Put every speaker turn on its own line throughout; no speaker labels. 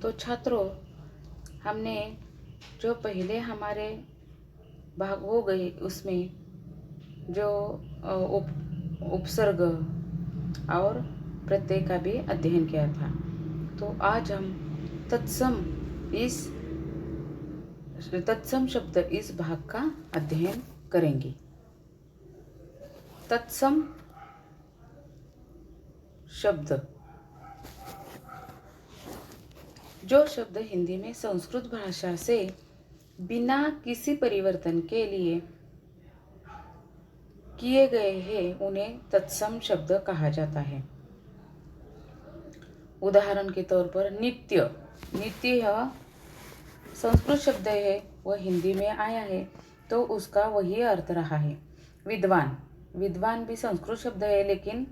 तो छात्रों, हमने जो पहले हमारे भाग हो गए उसमें जो उपसर्ग और प्रत्यय का भी अध्ययन किया था। तो आज हम तत्सम शब्द इस भाग का अध्ययन करेंगे। तत्सम शब्द, जो शब्द हिंदी में संस्कृत भाषा से बिना किसी परिवर्तन के लिए किए गए हैं, उन्हें तत्सम शब्द कहा जाता है। उदाहरण के तौर पर नित्य। नित्य यह संस्कृत शब्द है, वह हिंदी में आया है तो उसका वही अर्थ रहा है। विद्वान। विद्वान भी संस्कृत शब्द है, लेकिन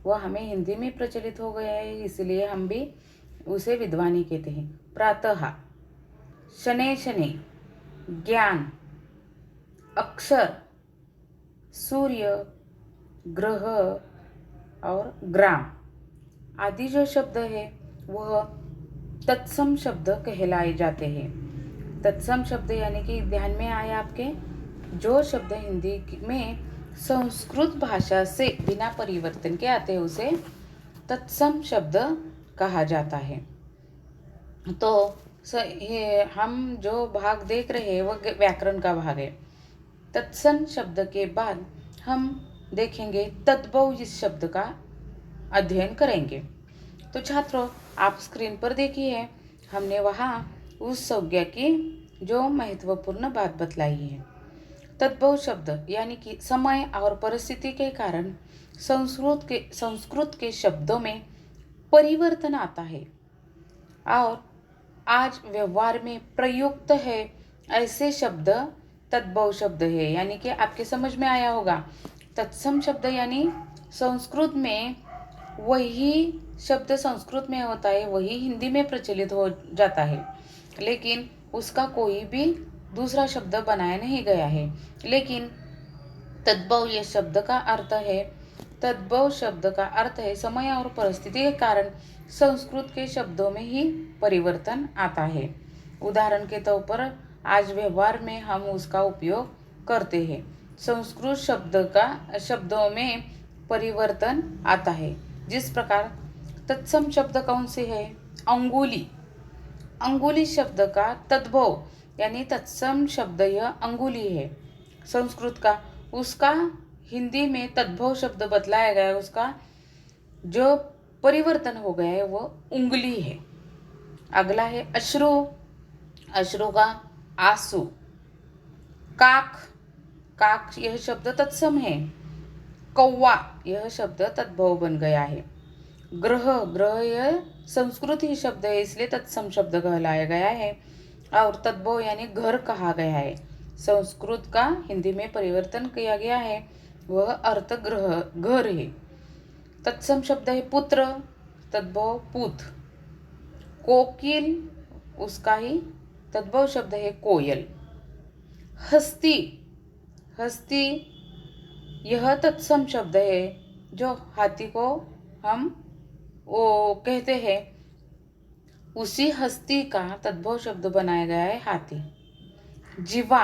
वह हमें हिंदी में प्रचलित हो गया है, इसलिए हम भी उसे विद्वान ही कहते हैं। प्रातः। शनै शनै। ज्ञान। अक्षर। सूर्य, ग्रह और ग्राम आदि जो शब्द है वह तत्सम शब्द कहलाए जाते हैं। तत्सम शब्द यानी कि ध्यान में आया आपके, जो शब्द हिंदी में संस्कृत भाषा से बिना परिवर्तन के आते हैं उसे तत्सम शब्द कहा जाता है। तो हम जो भाग देख रहे हैं वह व्याकरण का भाग है। तत्सम शब्द के बाद हम देखेंगे तद्भव इस शब्द का अध्ययन करेंगे। तो छात्रों, आप स्क्रीन पर देखिए, हमने वहाँ उस संज्ञा की जो महत्वपूर्ण बात बतलाई है। तद्भव शब्द यानी कि समय और परिस्थिति के कारण संस्कृत के शब्दों में परिवर्तन आता है और आज व्यवहार में प्रयुक्त है ऐसे शब्द तद्भव शब्द है। यानी कि आपके समझ में आया होगा, तत्सम शब्द यानी संस्कृत में वही शब्द संस्कृत में होता है, वही हिंदी में प्रचलित हो जाता है, लेकिन उसका कोई भी दूसरा शब्द बनाया नहीं गया है। लेकिन तद्भव ये शब्द का अर्थ है, तद्भव शब्द का अर्थ है समय और परिस्थिति के कारण संस्कृत के शब्दों में ही परिवर्तन आता है। उदाहरण के तौर पर आज व्यवहार में हम उसका उपयोग करते हैं। संस्कृत शब्दों में परिवर्तन आता है। जिस प्रकार तत्सम शब्द कौन से है? अंगुली। अंगुली शब्द का तद्भव यानी तत्सम शब्द यह अंगुली है संस्कृत का, उसका हिंदी में तद्भव शब्द बतलाया गया है, उसका जो परिवर्तन हो गया है वो उंगली है। अगला है अश्रु। अश्रु का आंसू। काक। काक यह शब्द तत्सम है। कौवा यह शब्द तद्भव बन गया है। ग्रह। ग्रह यह संस्कृत ही शब्द है, इसलिए तत्सम शब्द कहलाया गया है और तद्भव यानी घर कहा गया है। संस्कृत का हिंदी में परिवर्तन किया गया है, वह अर्थ ग्रह घर है। तत्सम शब्द है पुत्र, तद्भव पूत। कोकिल, उसका ही तद्भव शब्द है कोयल। हस्ती। हस्ती यह तत्सम शब्द है, जो हाथी को हम वो कहते हैं, उसी हस्ती का तद्भव शब्द बनाया गया है हाथी। जीवा।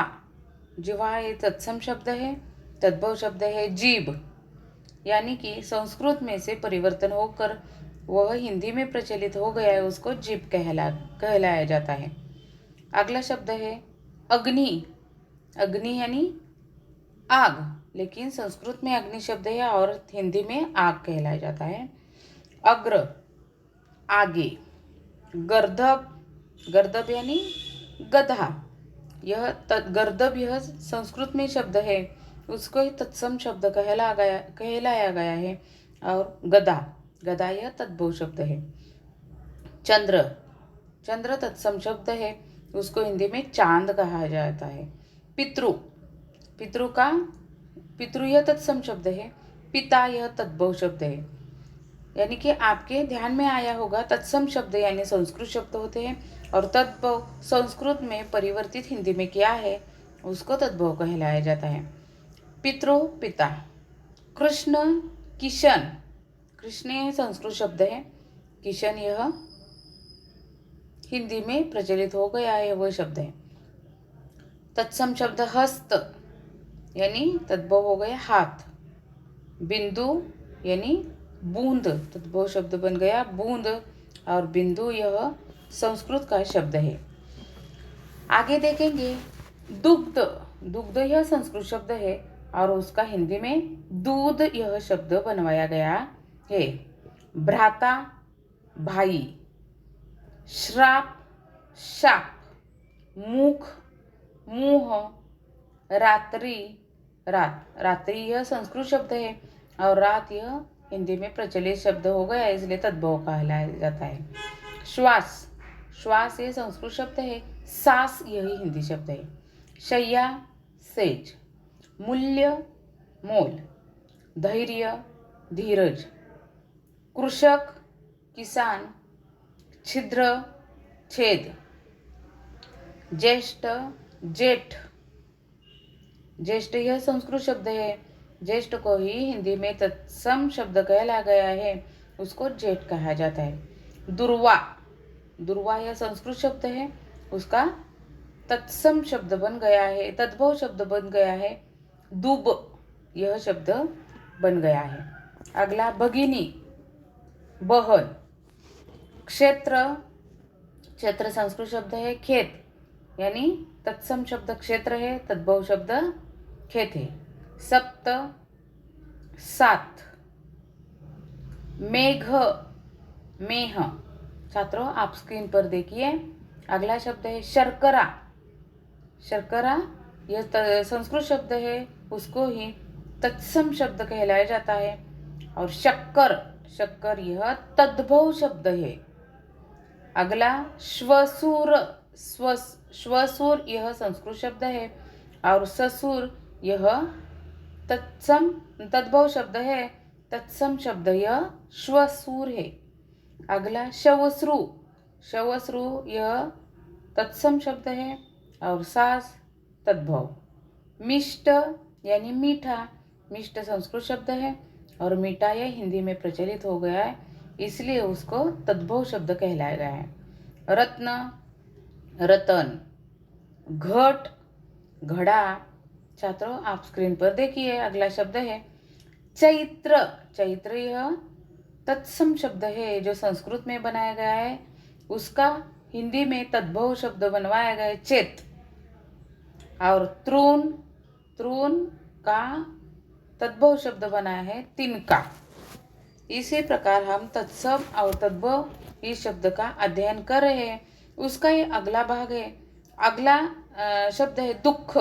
जीवा ये तत्सम शब्द है, तद्भव शब्द है जीभ, यानी कि संस्कृत में से परिवर्तन होकर वह हिंदी में प्रचलित हो गया है, उसको जीभ कहलाया जाता है। अगला शब्द है अग्नि। अग्नि यानी आग, लेकिन संस्कृत में अग्नि शब्द है और हिंदी में आग कहलाया जाता है। अग्र आगे। गर्दभ। गर्दभ यानी गधा, यह गर्दभ यह संस्कृत में शब्द है, उसको ही तत्सम शब्द कहलाया गया है और गधा। गधा यह तद्भव शब्द है। चंद्र। चंद्र तत्सम शब्द है, उसको हिंदी में चांद कहा जाता है। पितृ। पितृ यह तत्सम शब्द है। पिता यह तद्भव शब्द है। यानी कि आपके ध्यान में आया होगा, तत्सम शब्द यानी संस्कृत शब्द होते हैं और तद्भव संस्कृत में परिवर्तित हिंदी में क्या है उसको तद्भव कहलाया जाता है। पितृ पिता। कृष्ण किशन। कृष्ण यह संस्कृत शब्द है, किशन यह हिंदी में प्रचलित हो गया है वह शब्द है। तत्सम शब्द हस्त यानी तद्भव हो गया हाथ। बिंदु यानी बूंद, तद्भव शब्द बन गया बूंद, और बिंदु यह संस्कृत का शब्द है। आगे देखेंगे दुग्ध। दुग्ध यह संस्कृत शब्द है और उसका हिंदी में दूध यह शब्द बनवाया गया है। भ्राता भाई, श्राप शाप, मुख मुंह, रात्रि रात। रात्रि यह संस्कृत शब्द है और रात यह हिंदी में प्रचलित शब्द हो गया, इसलिए तद्भव कहलाया जाता है। श्वास, श्वास ये संस्कृत शब्द है, सांस यही हिंदी शब्द है। शैया सेज, मूल्य मोल, धैर्य धीरज, कृषक किसान, छिद्र छेद, ज्येष्ठ जेठ। ज्येष्ठ यह संस्कृत शब्द है, ज्येष्ठ को ही हिंदी में तत्सम शब्द कहला गया है, उसको जेठ कहा जाता है। दुर्वा, दुर्वा यह संस्कृत शब्द है, उसका तत्सम शब्द बन गया है, तद्भव शब्द बन गया है, दुब यह शब्द बन गया है। अगला भगिनी बहन। क्षेत्र, क्षेत्र संस्कृत शब्द है, खेत यानी तत्सम शब्द क्षेत्र है, तद्भव शब्द खेत है। सप्त सात, मेघ मेह। छात्रों आप स्क्रीन पर देखिए, अगला शब्द है शर्करा। शर्करा यह संस्कृत शब्द है, उसको ही तत्सम शब्द कहलाया जाता है। और शक्कर, शक्कर यह तद्भव शब्द है। अगला श्वशुर, श्वशुर यह संस्कृत शब्द है और ससुर यह तत्सम तद्भव शब्द है, तत्सम शब्द यह श्वशुर है। अगला शवश्रु, शवश्रु यह तत्सम शब्द है और सास तद्भव। मिष्ट यानी मीठा, मिष्ट संस्कृत शब्द है और मीठा यह हिंदी में प्रचलित हो गया है, इसलिए उसको तद्भव शब्द कहलाया गया है। रत्न रतन, घट घड़ा। छात्रों आप स्क्रीन पर देखिए, अगला शब्द है चैत्र। चैत्र यह तत्सम शब्द है जो संस्कृत में बनाया गया है, उसका हिंदी में तद्भव शब्द बनवाया गया है चेत। और तृण, तृण का तद्भव शब्द बना है तिनका। इसी प्रकार हम तत्सम और तद्भव इस शब्द का अध्ययन कर रहे हैं। उसका ये अगला भाग है। अगला शब्द है दुख।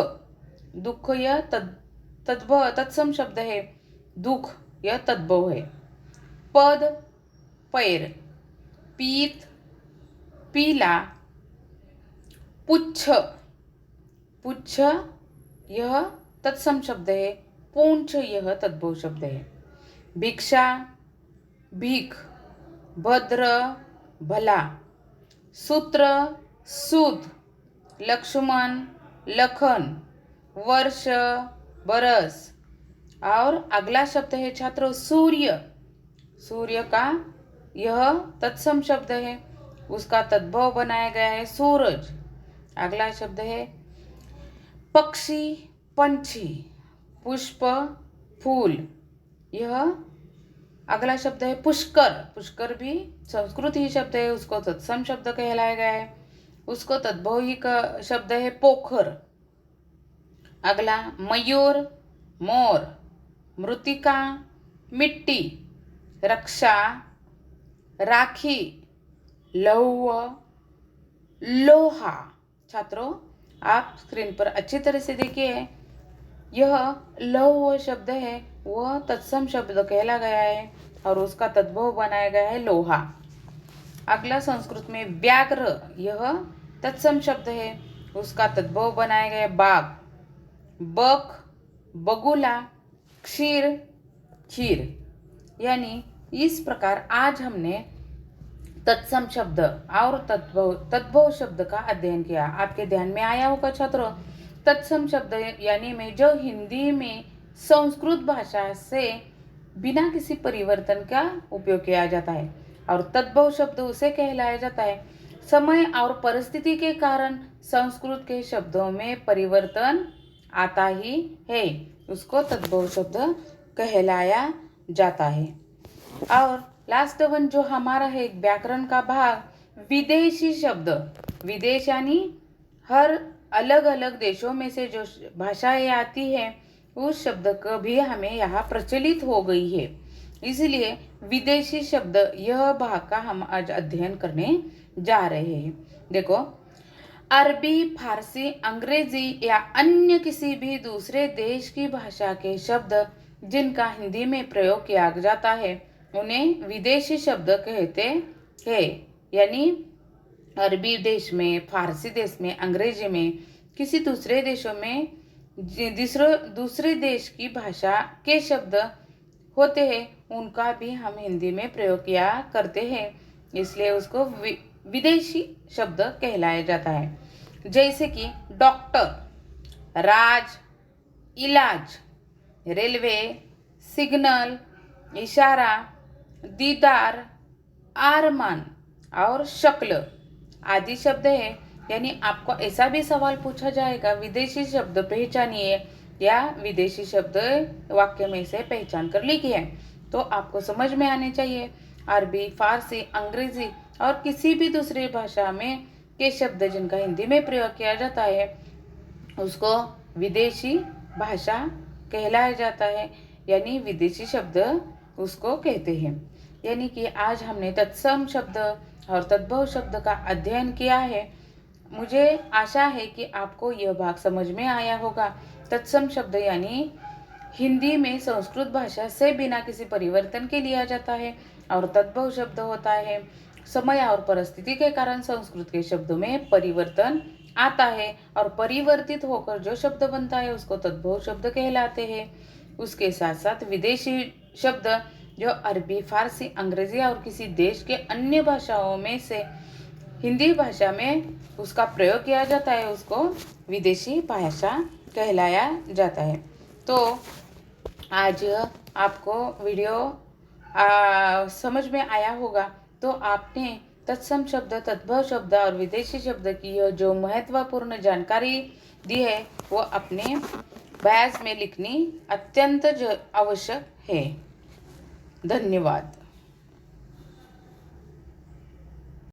दुख यह तद्भव तत्सम शब्द है, दुख यह तद्भव है। पद पैर, पीत पीला, पुच्छ, पुच्छ यह तत्सम शब्द है, पूंछ यह तद्भव शब्द है। भिक्षा भीख, भद्र भला, सूत्र सूद, लक्ष्मण लखन, वर्ष बरस। और अगला शब्द है छात्रों सूर्य। सूर्य का यह तत्सम शब्द है, उसका तद्भव बनाया गया है सूरज। अगला शब्द है पक्षी पंछी, पुष्प फूल। यह अगला शब्द है पुष्कर। पुष्कर भी संस्कृत ही शब्द है, उसको तत्सम शब्द कहलाया गया है, उसको तद्भव ही का शब्द है पोखर। अगला मयूर मोर, मृतिका मिट्टी, रक्षा राखी, लौह लोहा। छात्रों आप स्क्रीन पर अच्छी तरह से देखिए, यह लौह शब्द है वह तत्सम शब्द कहला गया है और उसका तद्भव बनाया गया है लोहा। अगला संस्कृत में व्याघ्र, यह तत्सम शब्द है, उसका तद्भव बनाया गया है बाघ। बक बगुला, क्षीर खीर। यानी इस प्रकार आज हमने तत्सम शब्द और तद्भव शब्द का अध्ययन किया। आपके ध्यान में आया होगा छात्रों, तत्सम शब्द यानी में जो हिंदी में संस्कृत भाषा से बिना किसी परिवर्तन का उपयोग किया जाता है और तद्भव शब्द उसे कहलाया जाता है समय और परिस्थिति के कारण संस्कृत के शब्दों में परिवर्तन आता ही है, उसको तद्भव शब्द कहलाया जाता है। और लास्ट वन जो हमारा है व्याकरण का भाग, विदेशी शब्द। विदेश यानी हर अलग अलग देशों में से जो भाषाएं आती है उस शब्द का भी हमें यहाँ प्रचलित हो गई है, इसलिए विदेशी शब्द यह भाग का हम आज अध्ययन करने जा रहे हैं। देखो, अरबी, फारसी, अंग्रेजी या अन्य किसी भी दूसरे देश की भाषा के शब्द जिनका हिंदी में प्रयोग किया जाता है उन्हें विदेशी शब्द कहते हैं। यानी अरबी देश में, फारसी देश में, अंग्रेजी में, किसी दूसरे देशों में दूसरे देश की भाषा के शब्द होते हैं उनका भी हम हिंदी में प्रयोग किया करते हैं, इसलिए उसको विदेशी शब्द कहलाया जाता है। जैसे कि डॉक्टर, राज, इलाज, रेलवे, सिग्नल, इशारा, दीदार, आरमान और शक्ल आदि शब्द है। यानी आपको ऐसा भी सवाल पूछा जाएगा, विदेशी शब्द पहचानिए या विदेशी शब्द वाक्य में से पहचान कर लिखिए, तो आपको समझ में आने चाहिए। अरबी, फारसी, अंग्रेजी और किसी भी दूसरी भाषा में के शब्द जिनका हिंदी में प्रयोग किया जाता है उसको विदेशी भाषा कहलाया जाता है, यानी विदेशी शब्द उसको कहते हैं। यानी कि आज हमने तत्सम शब्द और तद्भव शब्द का अध्ययन किया है। मुझे आशा है कि आपको यह भाग समझ में आया होगा। तत्सम शब्द यानी हिंदी में संस्कृत भाषा से बिना किसी परिवर्तन के लिया जाता है, और तद्भव शब्द होता है समय और परिस्थिति के कारण संस्कृत के शब्दों में परिवर्तन आता है और परिवर्तित होकर जो शब्द बनता है उसको तद्भव शब्द कहलाते हैं। उसके साथ साथ विदेशी शब्द जो अरबी, फारसी, अंग्रेजी और किसी देश के अन्य भाषाओं में से हिंदी भाषा में उसका प्रयोग किया जाता है उसको विदेशी भाषा कहलाया जाता है। तो आज आपको वीडियो समझ में आया होगा, तो आपने तत्सम शब्द, तद्भव शब्द और विदेशी शब्द की जो महत्वपूर्ण जानकारी दी है वो अपने बयास में लिखनी अत्यंत आवश्यक है। धन्यवाद।